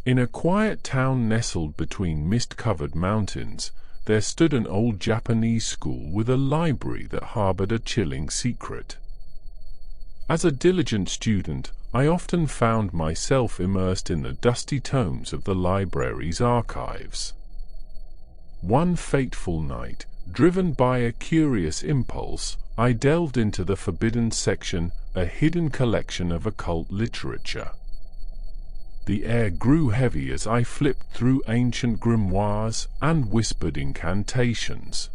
In a quiet town nestled between mist-covered mountains, there stood an old Japanese school with a library that harbored a chilling secret. As a diligent student, I often found myself immersed in the dusty tomes of the library's archives. One fateful night, driven by a curious impulse, I delved into the forbidden section, a hidden collection of occult literature. The air grew heavy as I flipped through ancient grimoires and whispered incantations.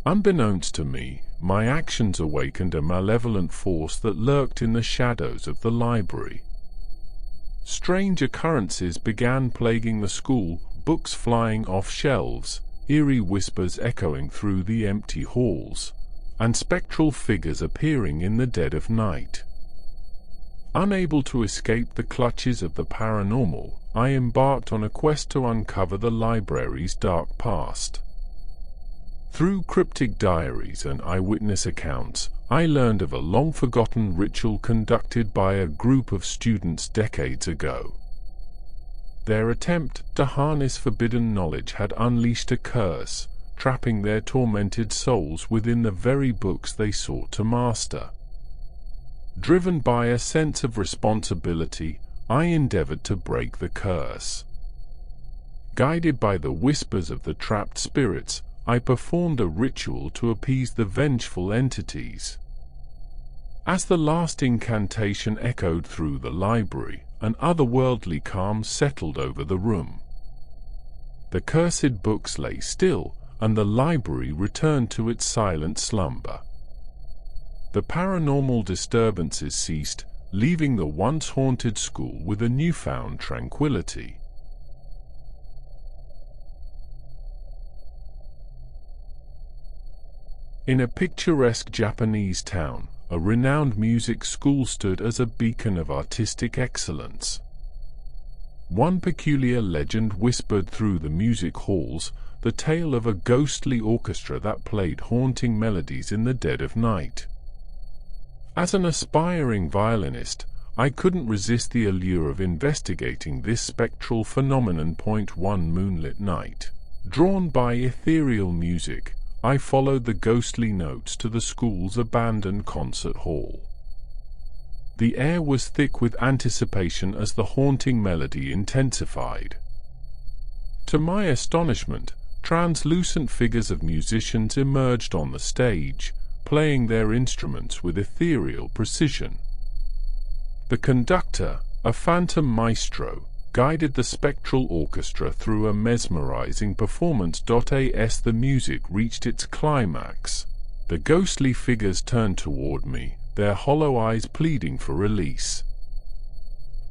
Unbeknownst to me, my actions awakened a malevolent force that lurked in the shadows of the library. Strange occurrences began plaguing the school, books flying off shelves, eerie whispers echoing through the empty halls, and spectral figures appearing in the dead of night. Unable to escape the clutches of the paranormal, I embarked on a quest to uncover the library's dark past. Through cryptic diaries and eyewitness accounts, I learned of a long-forgotten ritual conducted by a group of students decades ago. Their attempt to harness forbidden knowledge had unleashed a curse, trapping their tormented souls within the very books they sought to master. Driven by a sense of responsibility, I endeavored to break the curse. Guided by the whispers of the trapped spirits, I performed a ritual to appease the vengeful entities. As the last incantation echoed through the library, an otherworldly calm settled over the room. The cursed books lay still, and the library returned to its silent slumber. The paranormal disturbances ceased, leaving the once haunted school with a newfound tranquility. In a picturesque Japanese town, a renowned music school stood as a beacon of artistic excellence. One peculiar legend whispered through the music halls, the tale of a ghostly orchestra that played haunting melodies in the dead of night. As an aspiring violinist, I couldn't resist the allure of investigating this spectral phenomenon. One moonlit night, drawn by ethereal music, I followed the ghostly notes to the school's abandoned concert hall. The air was thick with anticipation as the haunting melody intensified. To my astonishment, translucent figures of musicians emerged on the stage, playing their instruments with ethereal precision. The conductor, a phantom maestro, guided the Spectral Orchestra through a mesmerizing performance. As the music reached its climax, the ghostly figures turned toward me, their hollow eyes pleading for release.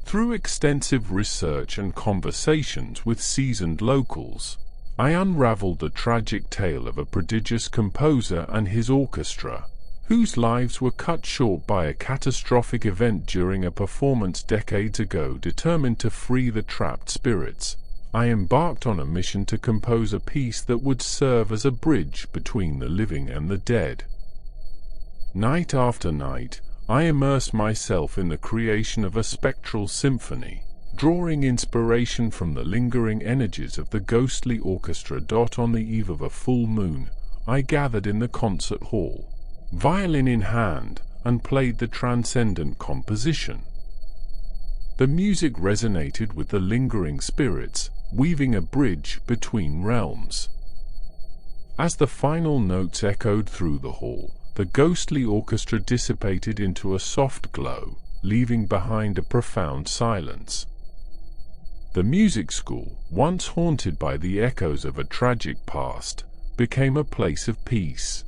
Through extensive research and conversations with seasoned locals, I unraveled the tragic tale of a prodigious composer and his orchestra, whose lives were cut short by a catastrophic event during a performance decades ago. Determined to free the trapped spirits, I embarked on a mission to compose a piece that would serve as a bridge between the living and the dead. Night after night, I immersed myself in the creation of a spectral symphony, drawing inspiration from the lingering energies of the ghostly orchestra. On the eve of a full moon, I gathered in the concert hall, violin in hand, and played the transcendent composition. The music resonated with the lingering spirits, weaving a bridge between realms. As the final notes echoed through the hall, the ghostly orchestra dissipated into a soft glow, leaving behind a profound silence. The music school, once haunted by the echoes of a tragic past, became a place of peace.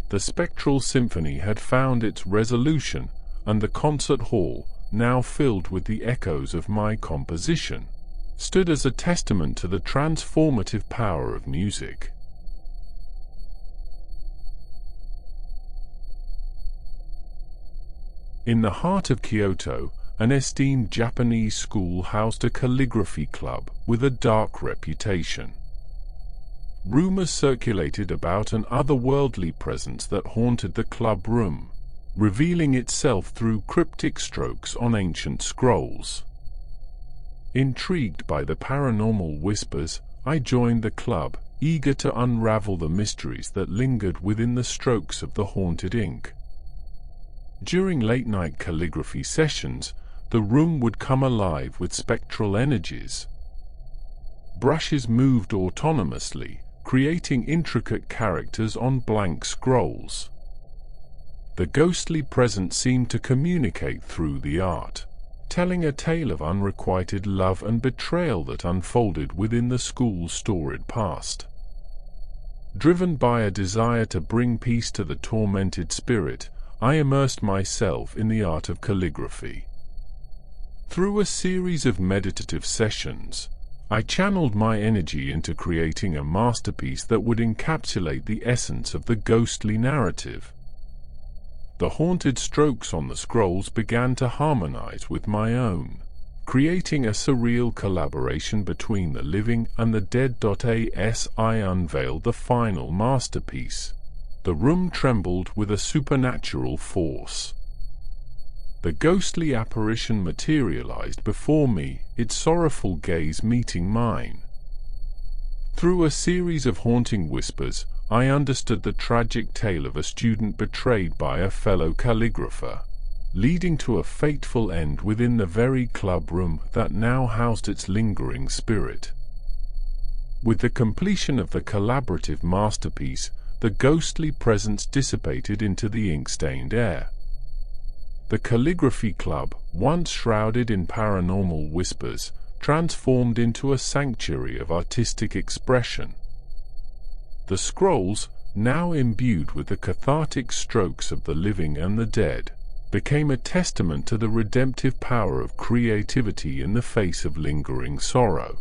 The spectral symphony had found its resolution, and the concert hall, now filled with the echoes of my composition, stood as a testament to the transformative power of music. In the heart of Kyoto, an esteemed Japanese school housed a calligraphy club with a dark reputation. Rumors circulated about an otherworldly presence that haunted the club room, revealing itself through cryptic strokes on ancient scrolls. Intrigued by the paranormal whispers, I joined the club, eager to unravel the mysteries that lingered within the strokes of the haunted ink. During late-night calligraphy sessions, the room would come alive with spectral energies. Brushes moved autonomously, creating intricate characters on blank scrolls. The ghostly presence seemed to communicate through the art, telling a tale of unrequited love and betrayal that unfolded within the school's storied past. Driven by a desire to bring peace to the tormented spirit, I immersed myself in the art of calligraphy. Through a series of meditative sessions, I channeled my energy into creating a masterpiece that would encapsulate the essence of the ghostly narrative. The haunted strokes on the scrolls began to harmonize with my own, creating a surreal collaboration between the living and the dead. As I unveiled the final masterpiece, the room trembled with a supernatural force. The ghostly apparition materialized before me, its sorrowful gaze meeting mine. Through a series of haunting whispers, I understood the tragic tale of a student betrayed by a fellow calligrapher, leading to a fateful end within the very club room that now housed its lingering spirit. With the completion of the collaborative masterpiece, the ghostly presence dissipated into the ink-stained air. The Calligraphy Club, once shrouded in paranormal whispers, transformed into a sanctuary of artistic expression. The scrolls, now imbued with the cathartic strokes of the living and the dead, became a testament to the redemptive power of creativity in the face of lingering sorrow.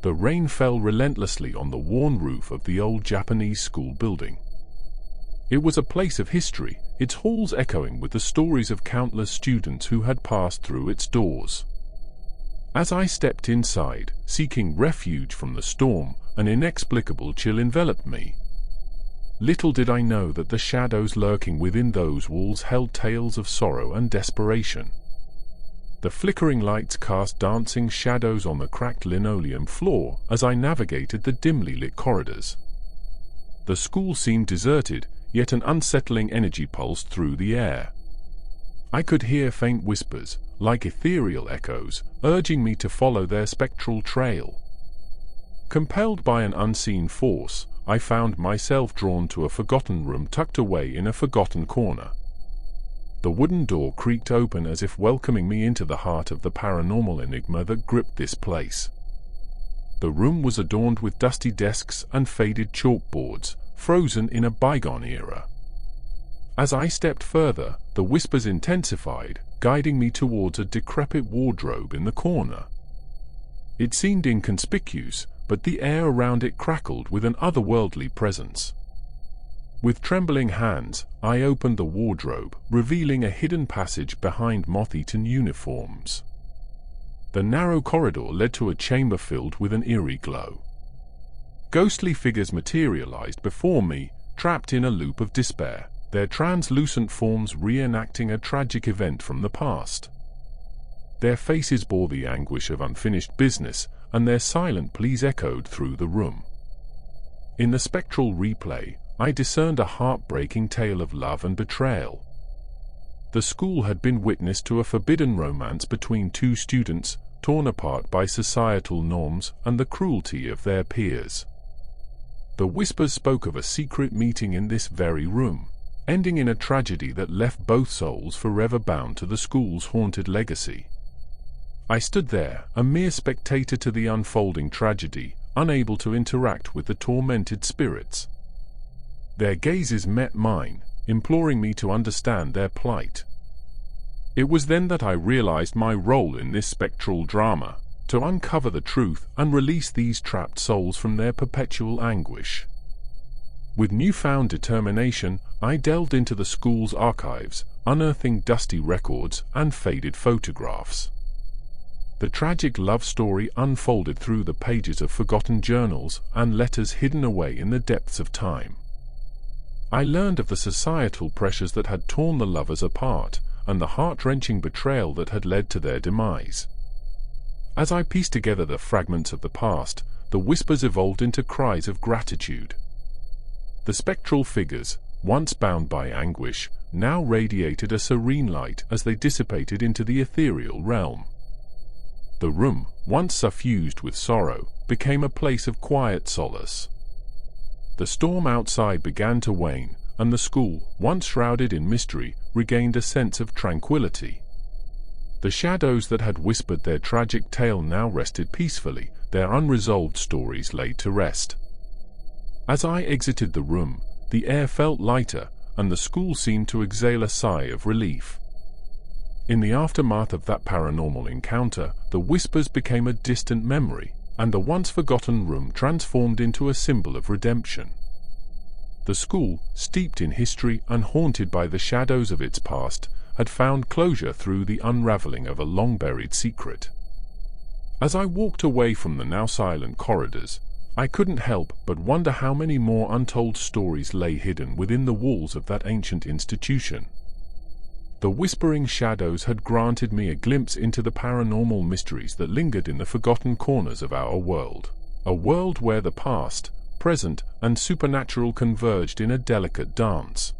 The rain fell relentlessly on the worn roof of the old Japanese school building. It was a place of history, its halls echoing with the stories of countless students who had passed through its doors. As I stepped inside, seeking refuge from the storm, an inexplicable chill enveloped me. Little did I know that the shadows lurking within those walls held tales of sorrow and desperation. The flickering lights cast dancing shadows on the cracked linoleum floor as I navigated the dimly lit corridors. The school seemed deserted, yet an unsettling energy pulsed through the air. I could hear faint whispers, like ethereal echoes, urging me to follow their spectral trail. Compelled by an unseen force, I found myself drawn to a forgotten room tucked away in a forgotten corner. The wooden door creaked open as if welcoming me into the heart of the paranormal enigma that gripped this place. The room was adorned with dusty desks and faded chalkboards, frozen in a bygone era. As I stepped further, the whispers intensified, guiding me towards a decrepit wardrobe in the corner. It seemed inconspicuous, but the air around it crackled with an otherworldly presence. With trembling hands, I opened the wardrobe, revealing a hidden passage behind moth-eaten uniforms. The narrow corridor led to a chamber filled with an eerie glow. Ghostly figures materialized before me, trapped in a loop of despair, their translucent forms reenacting a tragic event from the past. Their faces bore the anguish of unfinished business, and their silent pleas echoed through the room. In the spectral replay, I discerned a heartbreaking tale of love and betrayal. The school had been witness to a forbidden romance between two students, torn apart by societal norms and the cruelty of their peers. The whispers spoke of a secret meeting in this very room, ending in a tragedy that left both souls forever bound to the school's haunted legacy. I stood there, a mere spectator to the unfolding tragedy, unable to interact with the tormented spirits. Their gazes met mine, imploring me to understand their plight. It was then that I realized my role in this spectral drama, to uncover the truth and release these trapped souls from their perpetual anguish. With newfound determination, I delved into the school's archives, unearthing dusty records and faded photographs. The tragic love story unfolded through the pages of forgotten journals and letters hidden away in the depths of time. I learned of the societal pressures that had torn the lovers apart, and the heart-wrenching betrayal that had led to their demise. As I pieced together the fragments of the past, the whispers evolved into cries of gratitude. The spectral figures, once bound by anguish, now radiated a serene light as they dissipated into the ethereal realm. The room, once suffused with sorrow, became a place of quiet solace. The storm outside began to wane, and the school, once shrouded in mystery, regained a sense of tranquility. The shadows that had whispered their tragic tale now rested peacefully, their unresolved stories laid to rest. As I exited the room, the air felt lighter, and the school seemed to exhale a sigh of relief. In the aftermath of that paranormal encounter, the whispers became a distant memory, and the once-forgotten room transformed into a symbol of redemption. The school, steeped in history and haunted by the shadows of its past, had found closure through the unraveling of a long-buried secret. As I walked away from the now silent corridors, I couldn't help but wonder how many more untold stories lay hidden within the walls of that ancient institution. The whispering shadows had granted me a glimpse into the paranormal mysteries that lingered in the forgotten corners of our world, a world where the past, present, and supernatural converged in a delicate dance.